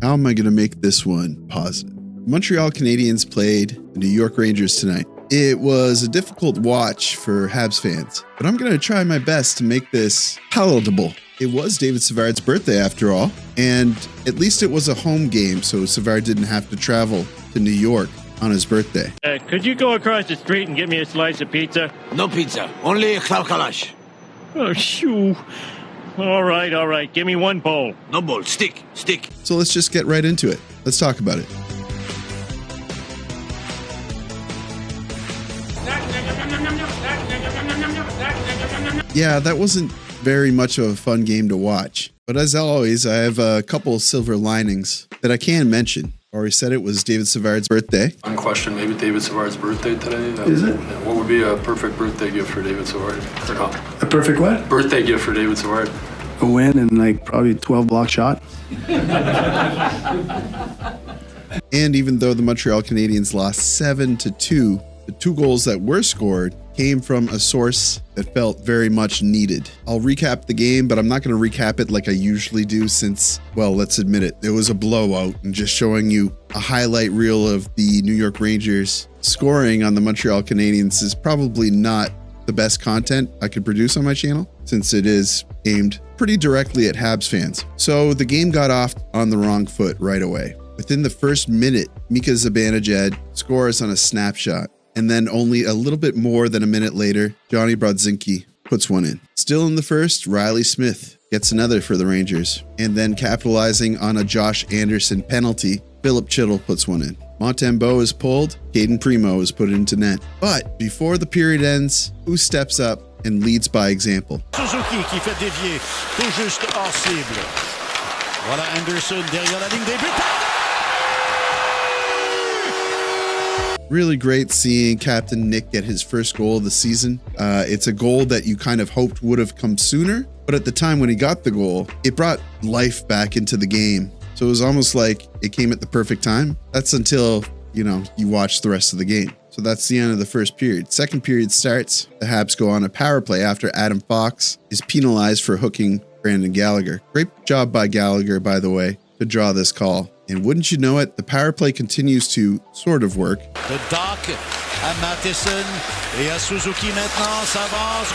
How am I going to make this one positive? Montreal Canadiens played the New York Rangers tonight. It was a difficult watch for Habs fans, but I'm going to try my best to make this palatable. It was David Savard's birthday after all, and at least it was a home game, so Savard didn't have to travel to New York on his birthday. Could you go across the street and get me a slice of pizza? No pizza, only kalash. Oh, shoo. All right. Give me one bowl. No bowl, stick. So let's just get right into it. Let's talk about it. Yeah, that wasn't very much of a fun game to watch. But as always, I have a couple silver linings that I can mention. Already said it was David Savard's birthday. Unquestioned, maybe David Savard's birthday today. Is it? What would be a perfect birthday gift for David Savard? Or not? A perfect what? Birthday gift for David Savard. A win and like probably 12 block shot. And even though the Montreal Canadiens lost 7-2, the 2 goals that were scored came from a source that felt very much needed. I'll recap the game, but I'm not going to recap it like I usually do since, well, let's admit it, it was a blowout, and just showing you a highlight reel of the New York Rangers scoring on the Montreal Canadiens is probably not the best content I could produce on my channel, since it is aimed pretty directly at Habs fans. So the game got off on the wrong foot right away. Within the first minute, Mika Zibanejad scores on a snapshot. And then only a little bit more than a minute later, Johnny Brodzinski puts one in. Still in the first, Riley Smith gets another for the Rangers. And then capitalizing on a Josh Anderson penalty, Philip Chytil puts one in. Montembeault is pulled, Cayden Primeau is put into net. But before the period ends, who steps up and leads by example? Suzuki qui fait dévier tout juste hors cible. Voilà Anderson derrière la ligne des buts. Really great seeing Captain Nick get his first goal of the season. It's a goal that you kind of hoped would have come sooner, but at the time when he got the goal, it brought life back into the game. So it was almost like it came at the perfect time. That's until, you watch the rest of the game. So that's the end of the first period. Second period starts. The Habs go on a power play after Adam Fox is penalized for hooking Brandon Gallagher. Great job by Gallagher, by the way, to draw this call. And wouldn't you know it, the power play continues to sort of work. Le Doc à Matheson et à Suzuki maintenant, s'avance,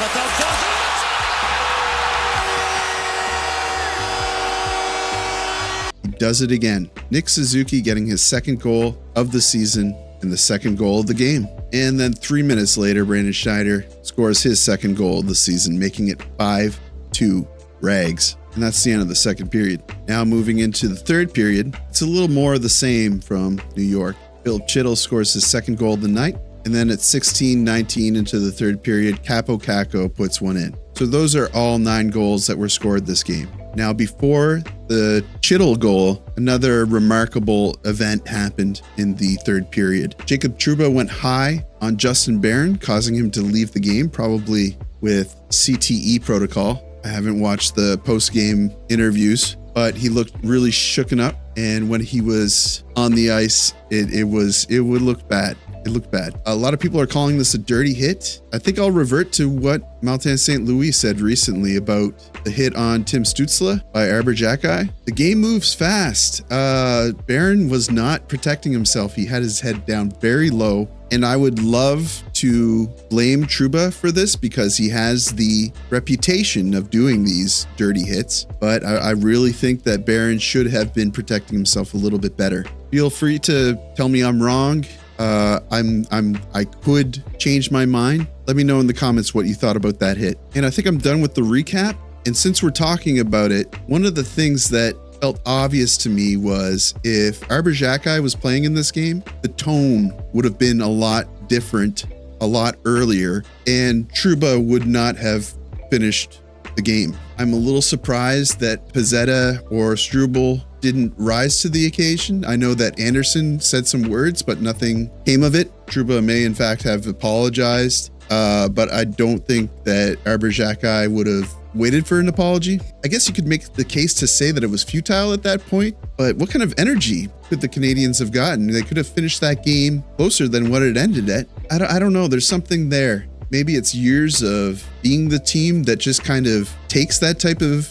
He does it again. Nick Suzuki getting his second goal of the season and the second goal of the game. And then 3 minutes later, Brandon Schneider scores his second goal of the season, making it 5-2 Rags. And that's the end of the second period. Now moving into the third period, it's a little more of the same from New York. Philip Chytil scores his second goal of the night. And then at 16-19 into the third period, Capo Caco puts one in. So those are all 9 goals that were scored this game. Now before the Chytil goal, another remarkable event happened in the third period. Jacob Trouba went high on Justin Barron, causing him to leave the game, probably with CTE protocol. I haven't watched the post-game interviews, but he looked really shooken up. And when he was on the ice, it would look bad. It looked bad. A lot of people are calling this a dirty hit. I think I'll revert to what Martin St. Louis said recently about the hit on Tim Stützle by Arber Xhekaj. The game moves fast. Barron was not protecting himself. He had his head down very low. And I would love to blame Trouba for this because he has the reputation of doing these dirty hits. But I really think that Barron should have been protecting himself a little bit better. Feel free to tell me I'm wrong. I could change my mind. Let me know in the comments what you thought about that hit. And I think I'm done with the recap. And since we're talking about it, one of the things that felt obvious to me was if Arber Xhekaj was playing in this game, the tone would have been a lot different, a lot earlier, and Trouba would not have finished the game. I'm a little surprised that Pezzetta or Struble didn't rise to the occasion. I know that Anderson said some words, but nothing came of it. Trouba may in fact have apologized, but I don't think that Arber Xhekaj would have waited for an apology. I guess you could make the case to say that it was futile at that point, but what kind of energy could the Canadiens have gotten? They could have finished that game closer than what it ended at. I don't know. There's something there. Maybe it's years of being the team that just kind of takes that type of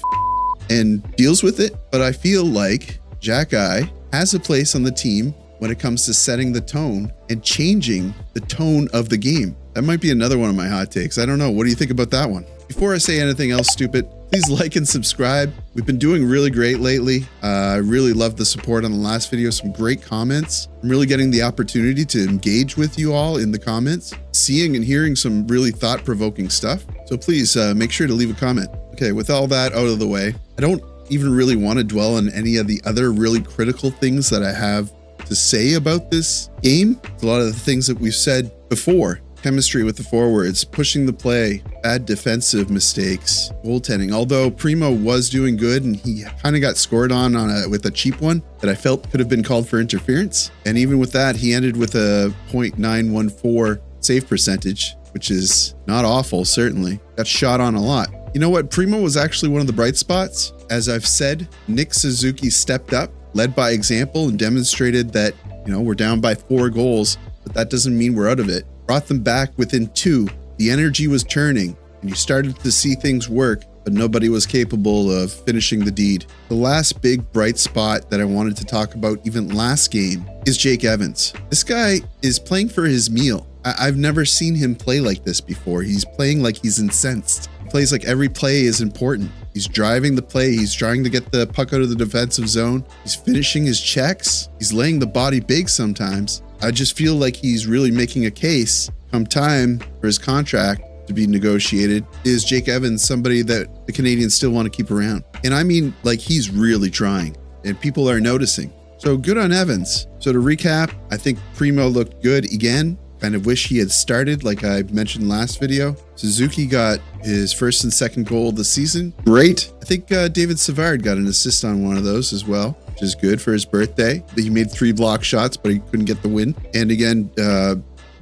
and deals with it. But I feel like Jack-Eye has a place on the team when it comes to setting the tone and changing the tone of the game. That might be another one of my hot takes. I don't know. What do you think about that one? Before I say anything else stupid, please like and subscribe. We've been doing really great lately. I really loved the support on the last video. Some great comments. I'm really getting the opportunity to engage with you all in the comments, seeing and hearing some really thought-provoking stuff. So please make sure to leave a comment. Okay, with all that out of the way, I don't even really want to dwell on any of the other really critical things that I have to say about this game. It's a lot of the things that we've said before. Chemistry with the forwards, pushing the play, bad defensive mistakes, goaltending. Although Primeau was doing good and he kind of got scored on with a cheap one that I felt could have been called for interference. And even with that, he ended with a .914 save percentage, which is not awful, certainly. Got shot on a lot. You know what? Primeau was actually one of the bright spots. As I've said, Nick Suzuki stepped up, led by example, and demonstrated that, we're down by 4 goals, but that doesn't mean we're out of it. Brought them back within 2. The energy was turning, and you started to see things work, but nobody was capable of finishing the deed. The last big bright spot that I wanted to talk about even last game is Jake Evans. This guy is playing for his meal. I've never seen him play like this before. He's playing like he's incensed. He plays like every play is important. He's driving the play. He's trying to get the puck out of the defensive zone. He's finishing his checks. He's laying the body big sometimes. I just feel like he's really making a case come time for his contract to be negotiated. Is Jake Evans somebody that the Canadiens still want to keep around? And I mean, like, he's really trying and people are noticing. So good on Evans. So to recap, I think Primeau looked good again. Kind of wish he had started like I mentioned last video. Suzuki got his first and second goal of the season. Great. I think David Savard got an assist on one of those as well, which is good for his birthday. He made 3 block shots, but he couldn't get the win. And again,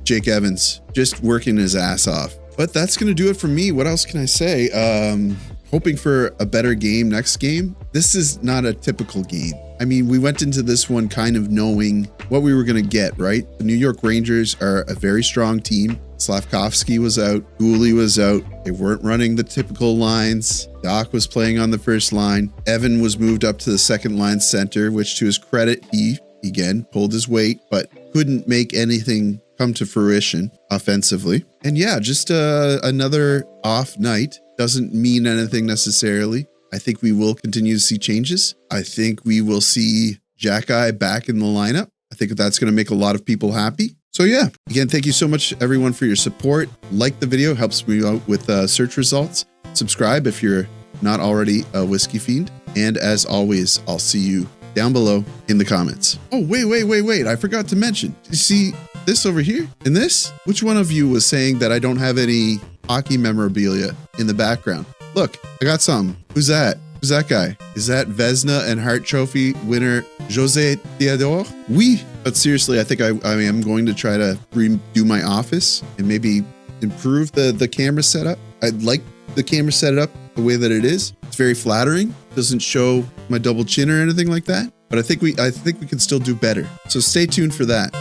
Jake Evans just working his ass off. But that's going to do it for me. What else can I say? Hoping for a better game next game. This is not a typical game. I mean, we went into this one kind of knowing what we were going to get, right? The New York Rangers are a very strong team. Slavkovsky was out. Gooley was out. They weren't running the typical lines. Doc was playing on the first line. Evan was moved up to the second line center, which to his credit, he, again, pulled his weight, but couldn't make anything come to fruition offensively. And yeah, just another off night. Doesn't mean anything necessarily. I think we will continue to see changes. I think we will see Jack-Eye back in the lineup. I think that's going to make a lot of people happy. So yeah, again, thank you so much everyone for your support. Like the video, helps me out with search results. Subscribe if you're not already a whiskey fiend. And as always, I'll see you down below in the comments. Oh, wait. I forgot to mention. You see this over here and this? Which one of you was saying that I don't have any hockey memorabilia in the background? Look, I got some. Who's that? Who's that guy? Is that Vezina and Hart Trophy winner Jose Theodore? Oui. But seriously, I think I am going to try to redo my office and maybe improve the camera setup. I'd like the camera set up the way that it is. It's very flattering. Doesn't show my double chin or anything like that. But I think we can still do better. So stay tuned for that.